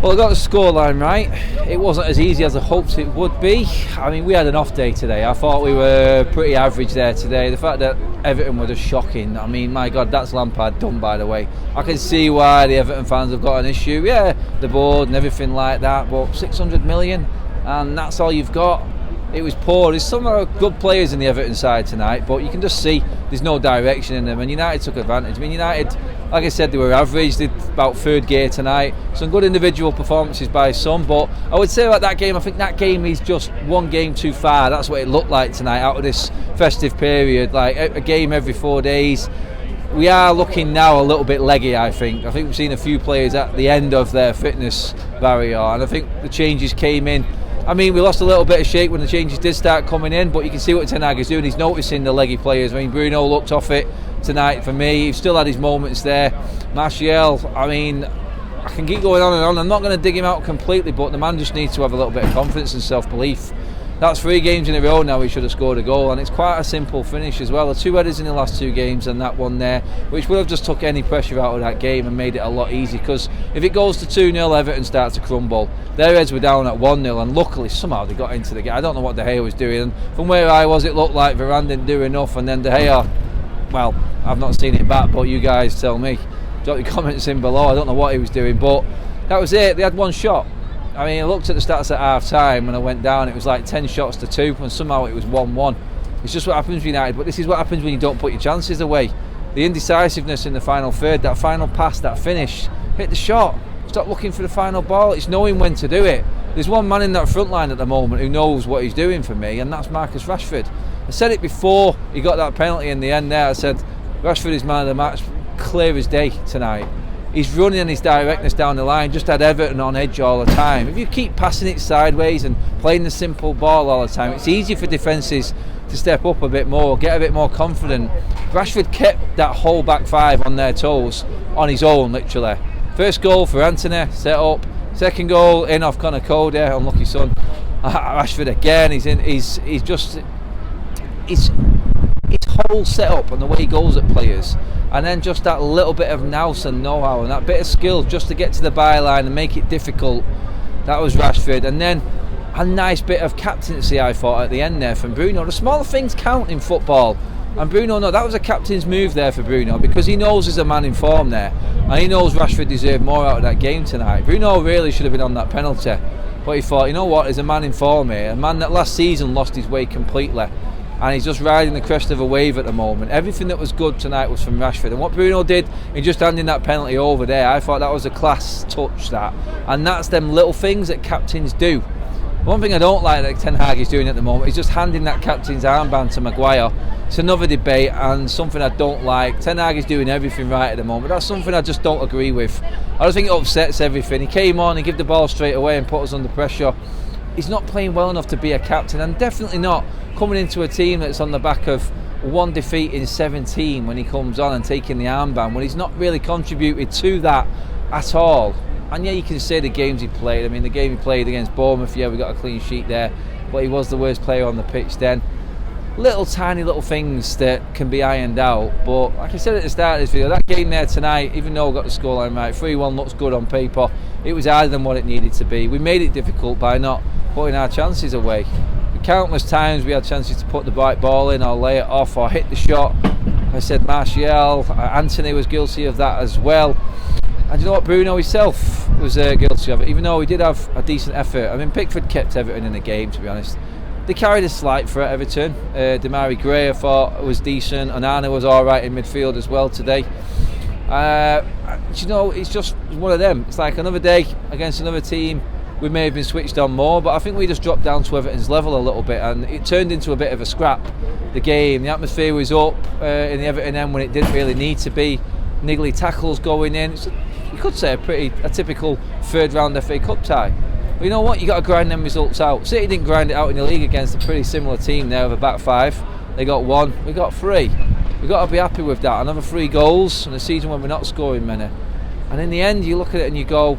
Well, I got the scoreline right. It wasn't as easy as I hoped it would be. I mean, we had an off day today. I thought we were pretty average there today. The fact that Everton were just shocking. I mean, my God, that's Lampard done, by the way. I can see why the Everton fans have got an issue. Yeah, the board and everything like that, but 600 million and that's all you've got. It was poor. There's some good players in the Everton side tonight, but you can just see there's no direction in them, and United took advantage. I mean, United, like I said, they were average, did about third gear tonight. Some good individual performances by some, but I would say about that game, I think that game is just one game too far. That's what it looked like tonight out of this festive period, like a game every 4 days. We are looking now a little bit leggy, I think. I think we've seen a few players at the end of their fitness barrier, and I think the changes came in. I mean, we lost a little bit of shape when the changes did start coming in, but you can see what Ten Hag is doing. He's noticing the leggy players. I mean, Bruno looked off it tonight for me. He still had his moments there. Martial, I mean, I can keep going on and on. I'm not going to dig him out completely, but the man just needs to have a little bit of confidence and self-belief. That's 3 games in a row now he should have scored a goal, and it's quite a simple finish as well. The 2 headers in the last 2 games and that one there, which would have just took any pressure out of that game and made it a lot easier, because if it goes to 2-0, Everton starts to crumble. Their heads were down at 1-0, and luckily somehow they got into the game. I don't know what De Gea was doing, and from where I was it looked like Varane didn't do enough, and then De Gea, well, I've not seen it back, but you guys tell me. Drop your comments in below. I don't know what he was doing, but that was it. They had 1 shot. I mean, I looked at the stats at half time when I went down, it was like 10 shots to 2, and somehow it was 1-1. It's just what happens with United, but this is what happens when you don't put your chances away. The indecisiveness in the final third, that final pass, that finish, hit the shot, stop looking for the final ball. It's knowing when to do it. There's one man in that front line at the moment who knows what he's doing for me, and that's Marcus Rashford. I said it before he got that penalty in the end there. I said Rashford is man of the match, clear as day tonight. He's running and his directness down the line, just had Everton on edge all the time. If you keep passing it sideways and playing the simple ball all the time, it's easy for defences to step up a bit more, get a bit more confident. Rashford kept that whole back 5 on their toes on his own, literally. First goal for Anthony, set up. Second goal in off Connor Cody, unlucky son. Rashford again, his whole setup and the way he goes at players, and then just that little bit of nous and know-how and that bit of skill just to get to the byline and make it difficult. That was Rashford. And then a nice bit of captaincy, I thought, at the end there from Bruno. The small things count in football, and Bruno, no, that was a captain's move there for Bruno, because he knows there's a man in form there, and he knows Rashford deserved more out of that game tonight. Bruno really should have been on that penalty, but he thought, you know what, there's a man in form here, a man that last season lost his way completely, and he's just riding the crest of a wave at the moment. Everything that was good tonight was from Rashford, and what Bruno did in just handing that penalty over there, I thought that was a class touch, that, and that's them little things that captains do. One thing I don't like that Ten Hag is doing at the moment is just handing that captain's armband to Maguire. It's another debate and something I don't like. Ten Hag is doing everything right at the moment. That's something I just don't agree with. I don't think it upsets everything. He came on, he gave the ball straight away and put us under pressure. He's not playing well enough to be a captain, and definitely not coming into a team that's on the back of 1 defeat in 17 when he comes on and taking the armband, when he's not really contributed to that at all. And yeah, you can say the games he played. I mean, the game he played against Bournemouth, yeah, we got a clean sheet there, but he was the worst player on the pitch then. Tiny little things that can be ironed out, but like I said at the start of this video, that game there tonight, even though we got the scoreline right, 3-1 looks good on paper, it was harder than what it needed to be. We made it difficult by not putting our chances away. Countless times we had chances to put the right ball in or lay it off or hit the shot. I said Martial, Anthony was guilty of that as well. And you know what, Bruno himself was guilty of it, even though he did have a decent effort. I mean, Pickford kept Everton in the game, to be honest. They carried a slight threat, Everton. Demarai Gray, I thought, was decent. Onana was alright in midfield as well today. You know, it's just one of them. It's like another day against another team. We may have been switched on more, but I think we just dropped down to Everton's level a little bit, and it turned into a bit of a scrap. The game, the atmosphere was up in the Everton end when it didn't really need to be. Niggly tackles going in. You could say a typical third round FA Cup tie. But you know what? You got to grind them results out. City didn't grind it out in the league against a pretty similar team there with a back 5. They got 1, we got 3. We've got to be happy with that. Another 3 goals in a season when we're not scoring many. And in the end, you look at it and you go,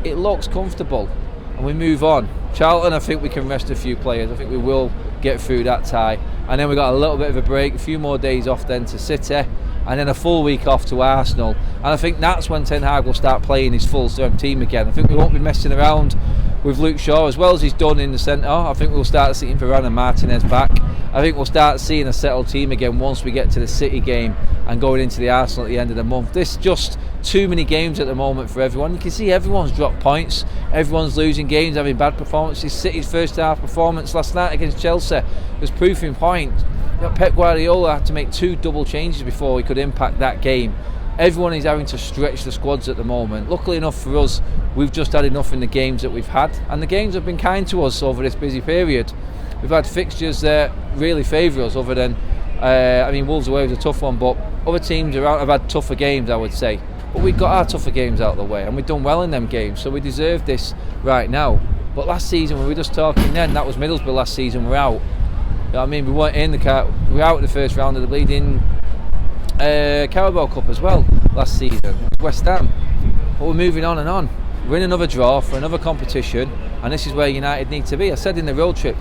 it looks comfortable. And we move on. Charlton, I think we can rest a few players. I think we will get through that tie. And then we got a little bit of a break, a few more days off then to City. and then a full week off to Arsenal. And I think that's when Ten Hag will start playing his full strength team again. I think we won't be messing around with Luke Shaw as well as he's done in the centre. I think we'll start seeing Varane and Martinez back. I think we'll start seeing a settled team again once we get to the City game and going into the Arsenal at the end of the month. There's just too many games at the moment for everyone. You can see everyone's dropped points, everyone's losing games, having bad performances. City's first half performance last night against Chelsea was proof in point. Pep Guardiola had to make 2 double changes before he could impact that game. Everyone is having to stretch the squads at the moment. Luckily enough for us, we've just had enough in the games that we've had, and the games have been kind to us over this busy period. We've had fixtures that really favour us, other than Wolves away was a tough one, but other teams around have had tougher games, I would say. But we've got our tougher games out of the way, and we've done well in them games, so we deserve this right now. But last season, when we were just talking then, that was Middlesbrough last season, we're out. You know what I mean? We weren't in the car. We were out in the first round of the bleeding Carabao Cup as well last season, West Ham. But we're moving on and on. We're in another draw for another competition, and this is where United need to be. I said in the road trip,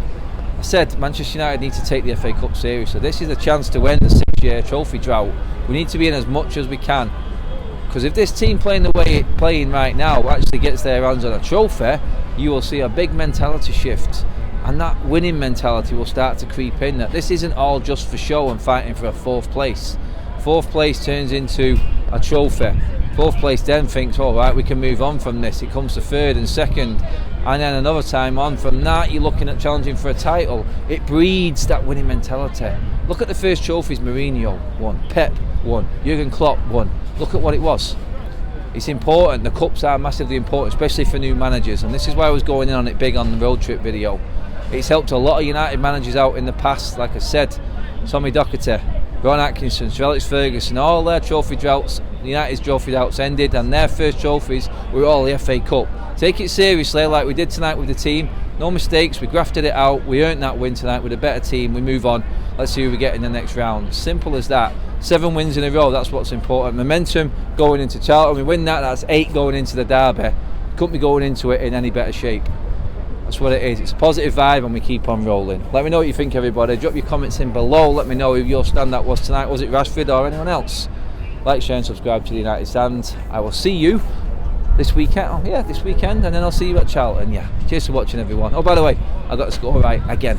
I said Manchester United need to take the FA Cup seriously. This is a chance to end the 6-year trophy drought. We need to be in as much as we can, because if this team playing the way it's playing right now actually gets their hands on a trophy, you will see a big mentality shift, and that winning mentality will start to creep in, that this isn't all just for show and fighting for a 4th place. 4th place turns into a trophy. 4th place then thinks, all right, we can move on from this. It comes to 3rd and 2nd, and then another time on from that you're looking at challenging for a title. It breeds that winning mentality. Look at the first trophies Mourinho won, Pep won, Jurgen Klopp won. Look at what it was. It's important. The cups are massively important, especially for new managers, and this is why I was going in on it big on the road trip video. It's helped a lot of United managers out in the past, like I said, Tommy Docherty, Ron Atkinson, Sir Alex Ferguson, all their trophy droughts, United's trophy droughts ended, and their first trophies were all the FA Cup. Take it seriously like we did tonight with the team. No mistakes, we grafted it out, we earned that win tonight with a better team, we move on. Let's see who we get in the next round. Simple as that. 7 wins in a row, that's what's important. Momentum going into Charlton, we win that, that's 8 going into the derby. Couldn't be going into it in any better shape. That's what it is. It's a positive vibe and we keep on rolling. Let me know what you think, everybody. Drop your comments in below. Let me know who your standout was tonight. Was it Rashford or anyone else? Like, share and subscribe to the United Stand. I will see you this weekend. Oh yeah, this weekend, and then I'll see you at Charlton. Yeah. Cheers for watching, everyone. Oh, by the way, I got the score right again.